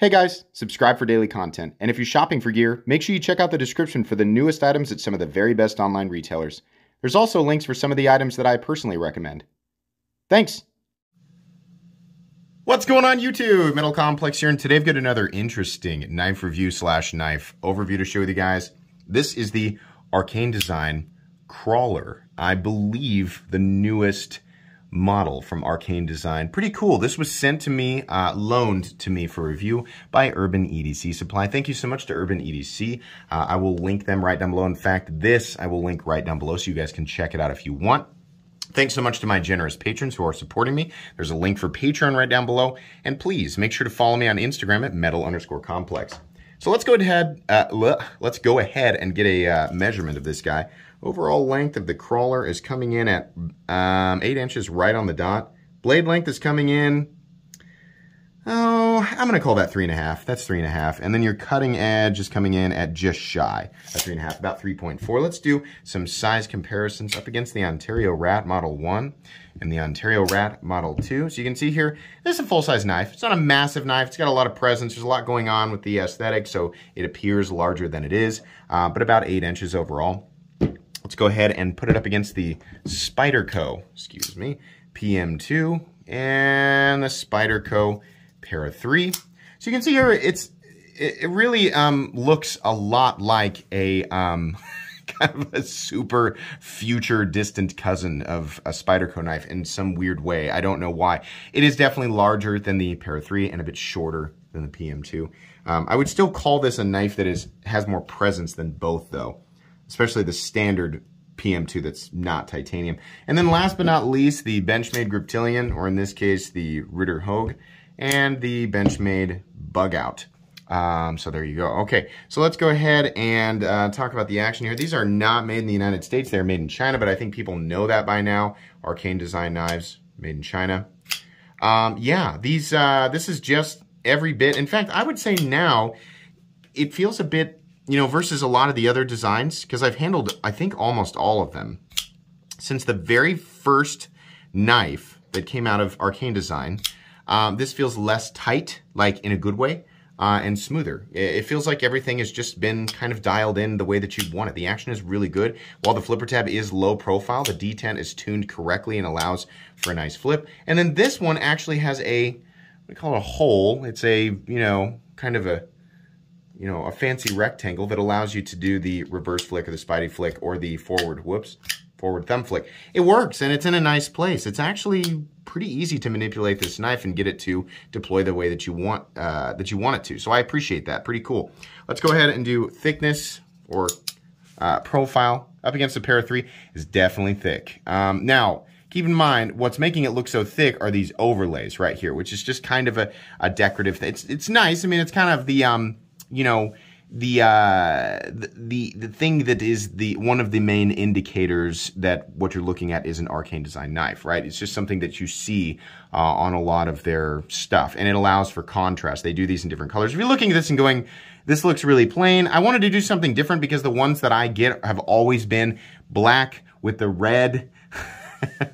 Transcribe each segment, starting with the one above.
Hey guys, subscribe for daily content, and if you're shopping for gear, make sure you check out the description for the newest items at some of the very best online retailers. There's also links for some of the items that I personally recommend. Thanks! What's going on YouTube? Metal Complex here, and today I've got another interesting knife review slash knife overview to share with you guys. This is the Arcane Design Crawler. I believe the newest model from Arcane Design. Pretty cool. This was sent to me, loaned to me for review by Urban EDC Supply. Thank you so much to Urban EDC. I will link them right down below. In fact, this I will link right down below so you guys can check it out if you want. Thanks so much to my generous patrons who are supporting me. There's a link for Patreon right down below. And please make sure to follow me on Instagram at metal_complex. So let's go ahead and get a measurement of this guy. Overall length of the crawler is coming in at 8 inches right on the dot. Blade length is coming in, I'm going to call that 3.5. That's 3.5. And then your cutting edge is coming in at just shy of 3.5, about 3.4. Let's do some size comparisons up against the Ontario Rat Model 1 and the Ontario Rat Model 2. So you can see here, this is a full-size knife. It's not a massive knife. It's got a lot of presence. There's a lot going on with the aesthetic, so it appears larger than it is, but about 8 inches overall. Let's go ahead and put it up against the Spyderco, PM2 and the Spyderco Para 3. So you can see here, it really looks a lot like a kind of a super future distant cousin of a Spyderco knife in some weird way. I don't know why. It is definitely larger than the Para 3 and a bit shorter than the PM2. I would still call this a knife that has more presence than both though, especially the standard PM2 that's not titanium. And then last but not least, the Benchmade Griptilian, or in this case, the Ritter Hogue, and the Benchmade Bug Out. So there you go. Okay, so let's go ahead and talk about the action here. These are not made in the United States. They're made in China, but I think people know that by now. Arcane Design knives, made in China. Yeah, this is just every bit. In fact, I would say now it feels a bit, you know, versus a lot of the other designs, because I've handled, I think, almost all of them. Since the very first knife that came out of Arcane Design, this feels less tight, like in a good way, and smoother. It feels like everything has just been kind of dialed in the way that you want it. The action is really good. While the flipper tab is low profile, the detent is tuned correctly and allows for a nice flip. And then this one actually has a, we call it a hole. It's a, you know, kind of a, you know, a fancy rectangle that allows you to do the reverse flick or the Spidey flick or the forward thumb flick. It works and it's in a nice place. It's actually pretty easy to manipulate this knife and get it to deploy the way that you want it to. So I appreciate that. Pretty cool. Let's go ahead and do thickness or profile. Up against the Para 3 is definitely thick. Now, keep in mind, what's making it look so thick are these overlays right here, which is just kind of a decorative thing. It's nice. I mean, it's kind of the you know, the thing that is one of the main indicators that what you're looking at is an Arcane Design knife, right? It's just something that you see on a lot of their stuff, and it allows for contrast. They do these in different colors. If you're looking at this and going, this looks really plain, I wanted to do something different because the ones that I get have always been black with the red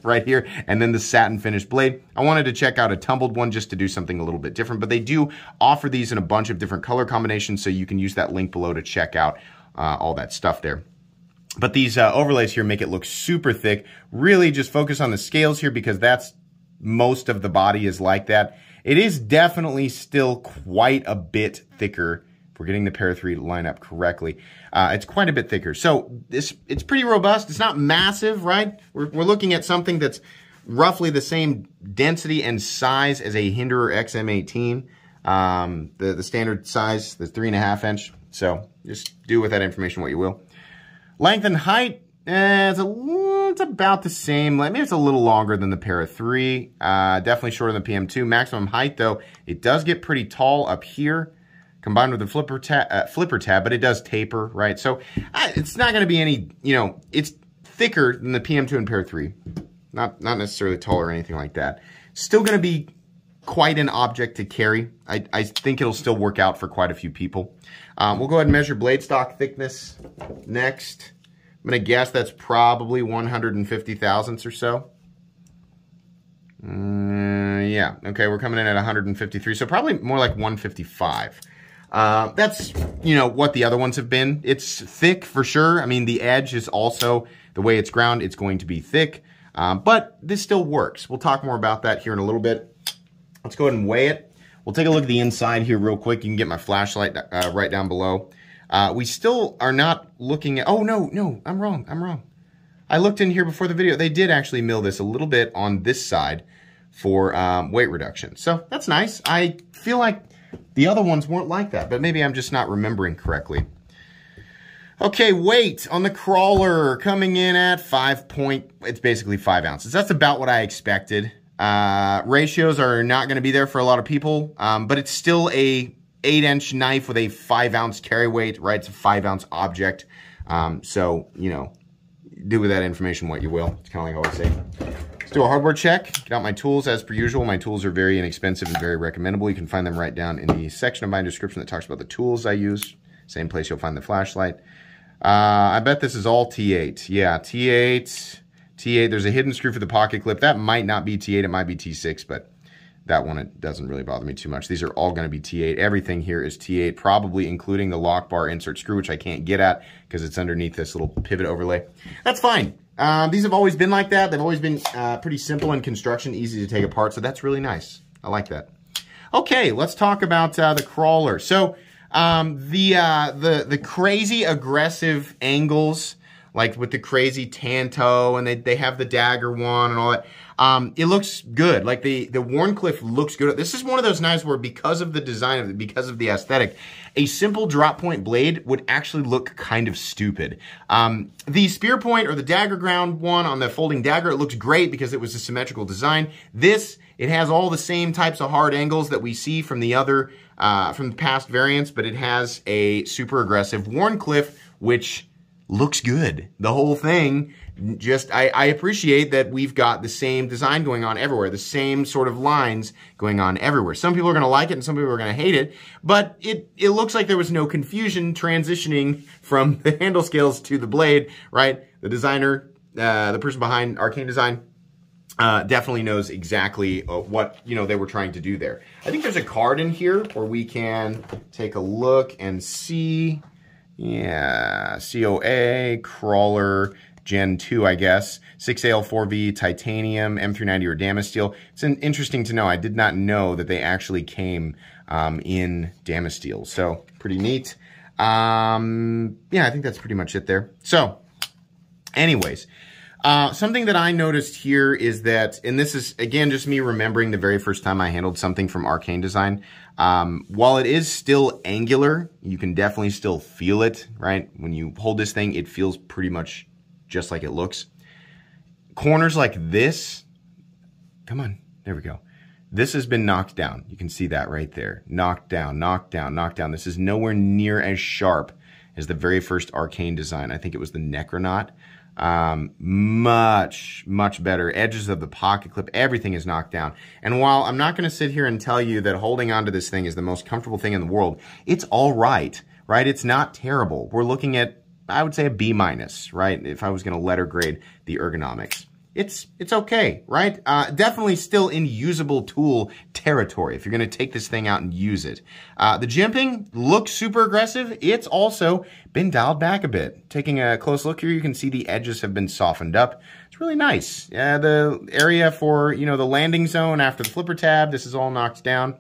right here, and then the satin finished blade. I wanted to check out a tumbled one just to do something a little bit different, but they do offer these in a bunch of different color combinations, so you can use that link below to check out all that stuff there. But these overlays here make it look super thick. Really just focus on the scales here because that's most of the body is like that. It is definitely still quite a bit thicker. We're getting the Para 3 to line up correctly. It's quite a bit thicker. So it's pretty robust. It's not massive, right? We're looking at something that's roughly the same density and size as a Hinderer XM18. The standard size, the 3.5 inch. So just do with that information what you will. Length and height, it's about the same. Maybe it's a little longer than the Para 3. Definitely shorter than the PM2. Maximum height, though, it does get pretty tall up here, combined with the flipper tab, but it does taper, right? So it's not going to be any, you know, it's thicker than the PM2 and Para 3. Not necessarily taller or anything like that. Still going to be quite an object to carry. I think it'll still work out for quite a few people. We'll go ahead and measure blade stock thickness next. I'm going to guess that's probably 150 thousandths or so. Yeah, okay, we're coming in at 153, so probably more like 155. That's, you know, what the other ones have been. It's thick for sure. I mean, the edge is also, the way it's ground, it's going to be thick, but this still works. We'll talk more about that here in a little bit. Let's go ahead and weigh it. We'll take a look at the inside here real quick. You can get my flashlight right down below. We still are not looking at, oh, no, I'm wrong. I looked in here before the video. They did actually mill this a little bit on this side for weight reduction. So that's nice. I feel like the other ones weren't like that, but maybe I'm just not remembering correctly. Okay, weight on the crawler coming in at it's basically 5 ounces. That's about what I expected. Ratios are not going to be there for a lot of people, but it's still a 8-inch knife with a 5-ounce carry weight, right? It's a 5-ounce object. So, you know, do with that information what you will. It's kind of like I always say. Let's do a hardware check. Get out my tools as per usual. My tools are very inexpensive and very recommendable. You can find them right down in the section of my description that talks about the tools I use. Same place you'll find the flashlight. I bet this is all T8. Yeah, T8. There's a hidden screw for the pocket clip. That might not be T8. It might be T6, but that one, it doesn't really bother me too much. These are all going to be T8. Everything here is T8, probably including the lock bar insert screw, which I can't get at because it's underneath this little pivot overlay. That's fine. These have always been like that. They've always been pretty simple in construction, easy to take apart, so that's really nice. I like that. Okay, let's talk about the crawler. So the crazy aggressive angles, like with the crazy tan toe, and they have the dagger one and all that. It looks good. Like the Wharncliffe looks good. This is one of those knives where because of the design of it, because of the aesthetic, a simple drop point blade would actually look kind of stupid. The spear point or the dagger ground one on the folding dagger, it looks great because it was a symmetrical design. This, it has all the same types of hard angles that we see from the other, from the past variants, but it has a super aggressive Wharncliffe, which looks good. The whole thing, just, I appreciate that we've got the same design going on everywhere, the same sort of lines going on everywhere. Some people are going to like it and some people are going to hate it, but it looks like there was no confusion transitioning from the handle scales to the blade, right? The designer, the person behind Arcane Design, definitely knows exactly what, you know, they were trying to do there. I think there's a card in here where we can take a look and see. Yeah, COA, crawler, Gen 2, I guess. 6AL4V, titanium, M390 or Damascene steel. It's interesting to know. I did not know that they actually came in Damascene steel. So, pretty neat. Yeah, I think that's pretty much it there. So, anyways, something that I noticed here is that, and this is, again, just me remembering the very first time I handled something from Arcane Design. While it is still angular, you can definitely still feel it, right? When you hold this thing, it feels pretty much just like it looks. Corners like this, come on, there we go. This has been knocked down. You can see that right there. Knocked down, knocked down, knocked down. This is nowhere near as sharp as the very first Arcane Design. I think it was the Necronaut. Much better. Edges of the pocket clip, everything is knocked down. And while I'm not going to sit here and tell you that holding onto this thing is the most comfortable thing in the world, it's all right, right? It's not terrible. We're looking at, I would say, a B-, right? If I was going to letter grade the ergonomics. It's okay, right? Definitely still in usable tool territory if you're going to take this thing out and use it. The jimping looks super aggressive. It's also been dialed back a bit. Taking a close look here, you can see the edges have been softened up. It's really nice. The area for, you know, the landing zone after the flipper tab, this is all knocked down.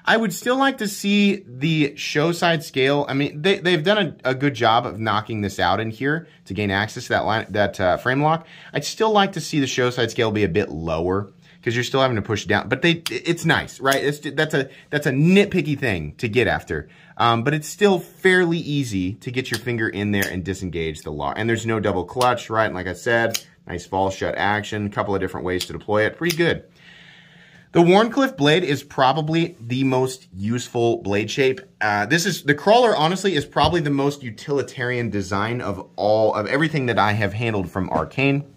I would still like to see the show side scale. I mean, they've done a good job of knocking this out in here to gain access to that frame lock. I'd still like to see the show side scale be a bit lower because you're still having to push it down. But it's nice, right? That's a nitpicky thing to get after. But it's still fairly easy to get your finger in there and disengage the lock. And there's no double clutch, right? And like I said, nice fall shut action. A couple of different ways to deploy it. Pretty good. The Wharncliffe blade is probably the most useful blade shape. The crawler, honestly, is probably the most utilitarian design of everything that I have handled from Arcane.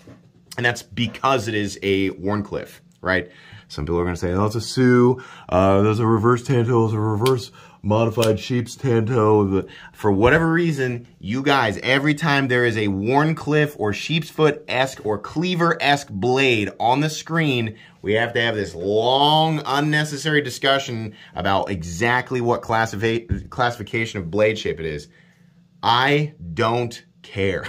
And that's because it is a Wharncliffe, right? Some people are going to say, oh, it's a Sioux, there's a reverse Tanto, there's a reverse modified sheep's Tanto. For whatever reason, you guys, every time there is a Wharncliffe or Sheepsfoot-esque or Cleaver-esque blade on the screen, we have to have this long, unnecessary discussion about exactly what classification of blade shape it is. I don't care.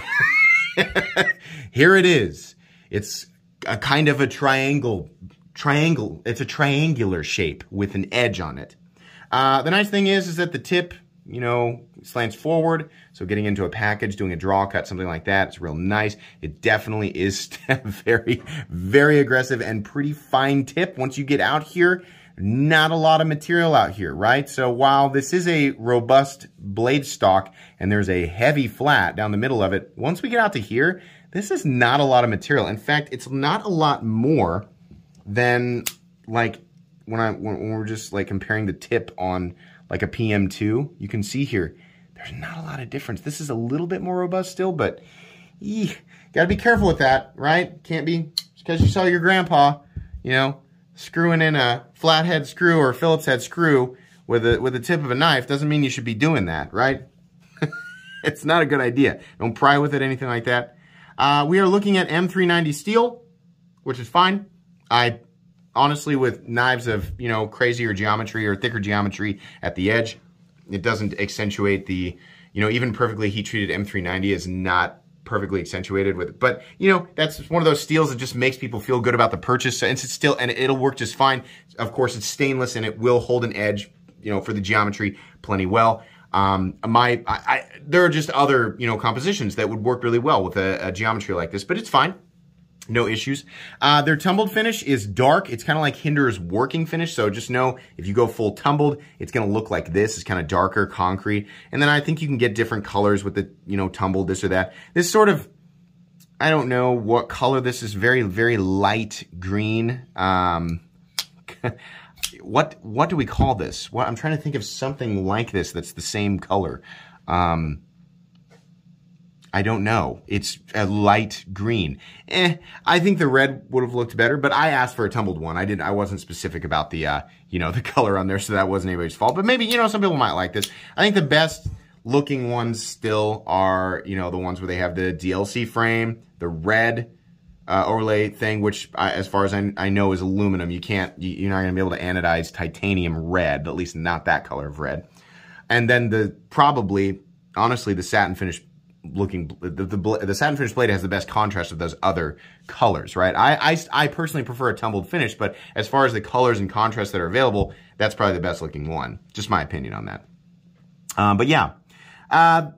Here it is. It's a kind of a triangle. It's a triangular shape with an edge on it. The nice thing is that the tip, you know, slants forward. So getting into a package, doing a draw cut, something like that, it's real nice. It definitely is very, very aggressive and pretty fine tip. Once you get out here, not a lot of material out here, right? So while this is a robust blade stock and there's a heavy flat down the middle of it, once we get out to here, this is not a lot of material. In fact, it's not a lot more than like when we're just like comparing the tip on like a PM2, you can see here, there's not a lot of difference. This is a little bit more robust still, but gotta be careful with that, right? Can't be, because you saw your grandpa, you know, screwing in a flathead screw or a Phillips head screw with the tip of a knife doesn't mean you should be doing that, right? It's not a good idea. Don't pry with it, anything like that. We are looking at M390 Steel, which is fine. I honestly, with knives of, you know, crazier geometry or thicker geometry at the edge, it doesn't accentuate the, you know, even perfectly heat-treated M390 is not perfectly accentuated with it. But, you know, that's one of those steels that just makes people feel good about the purchase. And it's still, and it'll work just fine. Of course, it's stainless and it will hold an edge, you know, for the geometry plenty well. There are just other, you know, compositions that would work really well with a geometry like this, but it's fine. No issues. Their tumbled finish is dark. It's kind of like Hinder's working finish. So just know if you go full tumbled, it's going to look like this. It's kind of darker, concrete. And then I think you can get different colors with the, you know, tumbled, this or that. This sort of, I don't know what color this is. Very, very light green. What do we call this? I'm trying to think of something like this that's the same color. I don't know. It's a light green. I think the red would have looked better, but I asked for a tumbled one. I wasn't specific about the, you know, the color on there, so that wasn't anybody's fault. But maybe, you know, some people might like this. I think the best looking ones still are, you know, the ones where they have the DLC frame, the red overlay thing, which as far as I know is aluminum. You're not going to be able to anodize titanium red, at least not that color of red. And then probably, honestly, the satin finish looking, the satin finish blade has the best contrast of those other colors, right? I personally prefer a tumbled finish, but as far as the colors and contrasts that are available, that's probably the best looking one. Just my opinion on that. But yeah,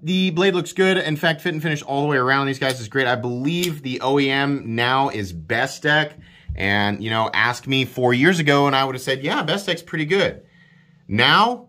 the blade looks good. In fact, fit and finish all the way around these guys is great. I believe the OEM now is Bestech, and, you know, ask me 4 years ago and I would have said, yeah, Bestech's pretty good. Now,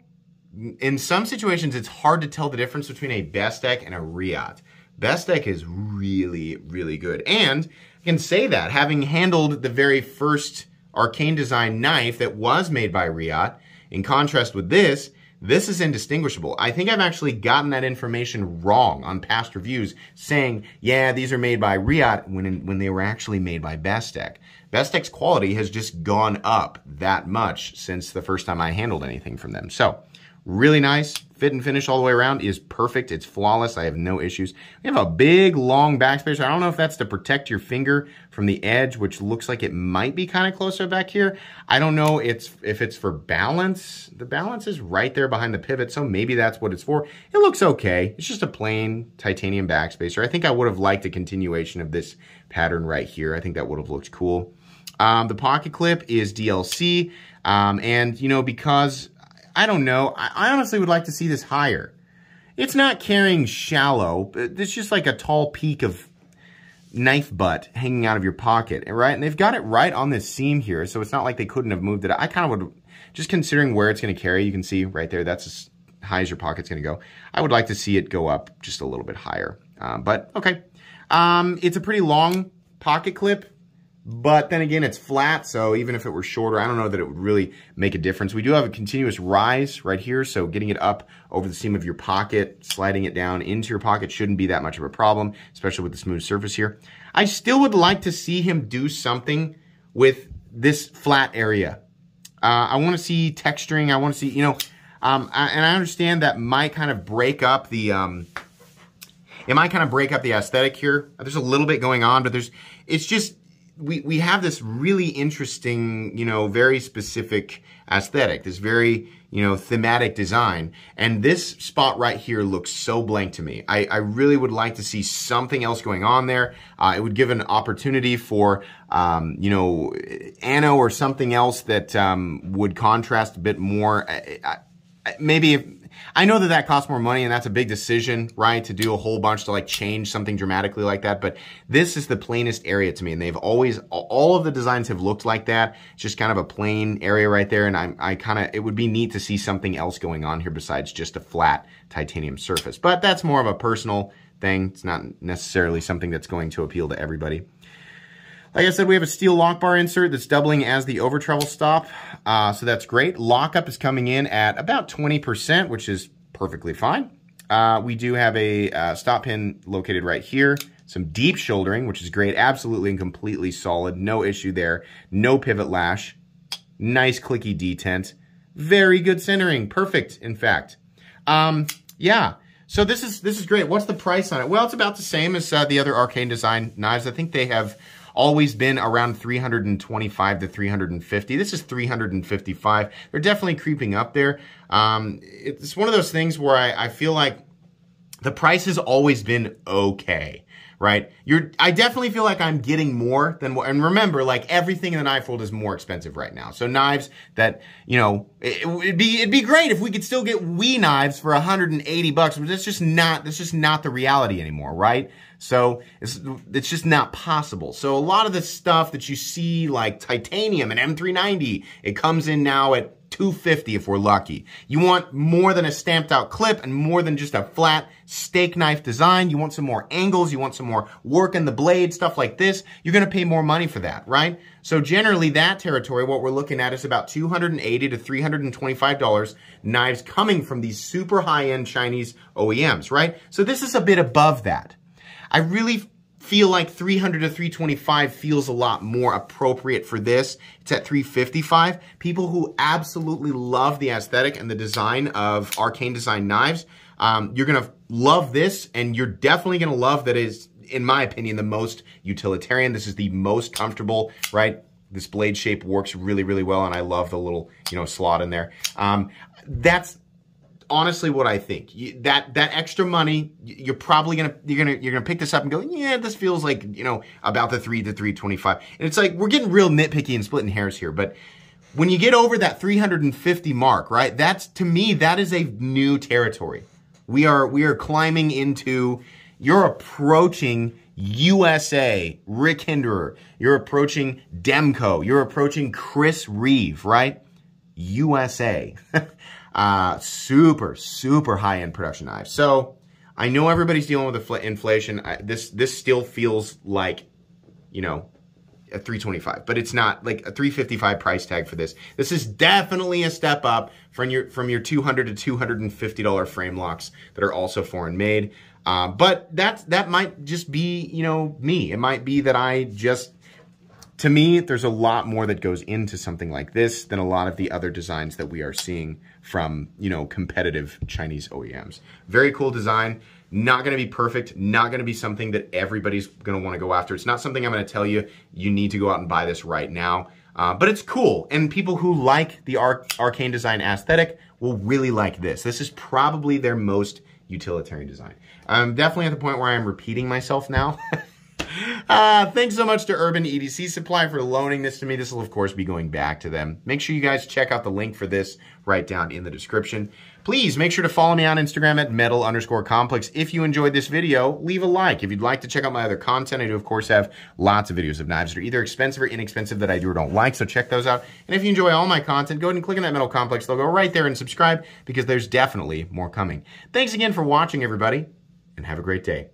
in some situations, it's hard to tell the difference between a Bestech and a Riot. Bestech is really, really good. And I can say that, having handled the very first Arcane design knife that was made by Riot, in contrast with this is indistinguishable. I think I've actually gotten that information wrong on past reviews, saying, yeah, these are made by Riot when they were actually made by Bestech. Bestech's quality has just gone up that much since the first time I handled anything from them. So, really nice. Fit and finish all the way around is perfect. It's flawless. I have no issues. We have a big, long backspacer. I don't know if that's to protect your finger from the edge, which looks like it might be kind of closer back here. I don't know if it's for balance. The balance is right there behind the pivot, so maybe that's what it's for. It looks okay. It's just a plain titanium backspacer. I think I would have liked a continuation of this pattern right here. I think that would have looked cool. The pocket clip is DLC, and, you know, because I don't know. I honestly would like to see this higher. It's not carrying shallow. It's just like a tall peak of knife butt hanging out of your pocket, right? And they've got it right on this seam here, so it's not like they couldn't have moved it. I kind of would, just considering where it's going to carry, you can see right there, that's as high as your pocket's going to go. I would like to see it go up just a little bit higher. But, okay. It's a pretty long pocket clip. But then again, it's flat, so even if it were shorter, I don't know that it would really make a difference. We do have a continuous rise right here, so getting it up over the seam of your pocket, sliding it down into your pocket shouldn't be that much of a problem, especially with the smooth surface here. I still would like to see him do something with this flat area. I want to see texturing. I want to see, you know, and I understand that might kind of break up the, it might kind of break up the aesthetic here. There's a little bit going on, but it's just, we have this really interesting, you know, very specific aesthetic, this very, you know, thematic design. And this spot right here looks so blank to me. I really would like to see something else going on there. It would give an opportunity for, you know, Anno or something else that would contrast a bit more. Maybe I know that costs more money and that's a big decision, right? To do a whole bunch to like change something dramatically like that. But this is the plainest area to me. And they've always, all of the designs have looked like that. It's just kind of a plain area right there. And I kind of, it would be neat to see something else going on here besides just a flat titanium surface. But that's more of a personal thing. It's not necessarily something that's going to appeal to everybody. Like I said, we have a steel lock bar insert that's doubling as the over travel stop, so that's great. Lockup is coming in at about 20%, which is perfectly fine. We do have a stop pin located right here, some deep shouldering, which is great, absolutely and completely solid, no issue there, no pivot lash, nice clicky detent, very good centering, perfect, in fact. Yeah. So this is great. What's the price on it? Well, it's about the same as the other Arcane design knives. I think they have always been around $325 to $350. This is $355. They're definitely creeping up there. It's one of those things where I feel like the price has always been okay, right? I definitely feel like I'm getting more than what, and remember, like everything in the knife world is more expensive right now. So knives that, you know, it'd be great if we could still get Wii knives for $180, but that's just not the reality anymore, right? So it's just not possible. So a lot of the stuff that you see like titanium and M390, it comes in now at $250 if we're lucky. You want more than a stamped out clip and more than just a flat steak knife design. You want some more angles. You want some more work in the blade, stuff like this. You're going to pay more money for that, right? So generally that territory, what we're looking at is about $280 to $325 knives coming from these super high-end Chinese OEMs, right? So this is a bit above that. I really feel like $300 to $325 feels a lot more appropriate for this. It's at $355. People who absolutely love the aesthetic and the design of Arcane design knives, you're gonna love this, and you're definitely gonna love that is, in my opinion, the most utilitarian. This is the most comfortable, right? This blade shape works really, really well, and I love the little, you know, slot in there. That's honestly what I think. That extra money, you're probably gonna pick this up and go, yeah, this feels like, you know, about the $300 to $325. And it's like, we're getting real nitpicky and splitting hairs here, but when you get over that $350 mark, right? That's, to me, that is a new territory. We are climbing into, you're approaching USA, Rick Hinderer, you're approaching Demco, you're approaching Chris Reeve, right? USA. Super, super high-end production knives. So I know everybody's dealing with inflation. This still feels like, you know, a $325, but it's not like a $355 price tag for this. This is definitely a step up from your $200 to $250 frame locks that are also foreign made. But that might just be, you know, me. It might be that to me, there's a lot more that goes into something like this than a lot of the other designs that we are seeing from, you know, competitive Chinese OEMs. Very cool design. Not going to be perfect. Not going to be something that everybody's going to want to go after. It's not something I'm going to tell you need to go out and buy this right now. But it's cool. And people who like the Arcane design aesthetic will really like this. This is probably their most utilitarian design. I'm definitely at the point where I'm repeating myself now. Thanks so much to Urban EDC Supply for loaning this to me. This will, of course, be going back to them. Make sure you guys check out the link for this right down in the description. Please make sure to follow me on Instagram at metal_complex. If you enjoyed this video, leave a like. If you'd like to check out my other content, I do, of course, have lots of videos of knives that are either expensive or inexpensive that I do or don't like, so check those out. And if you enjoy all my content, go ahead and click on that Metal Complex logo right there and subscribe, because there's definitely more coming. Thanks again for watching, everybody, and have a great day.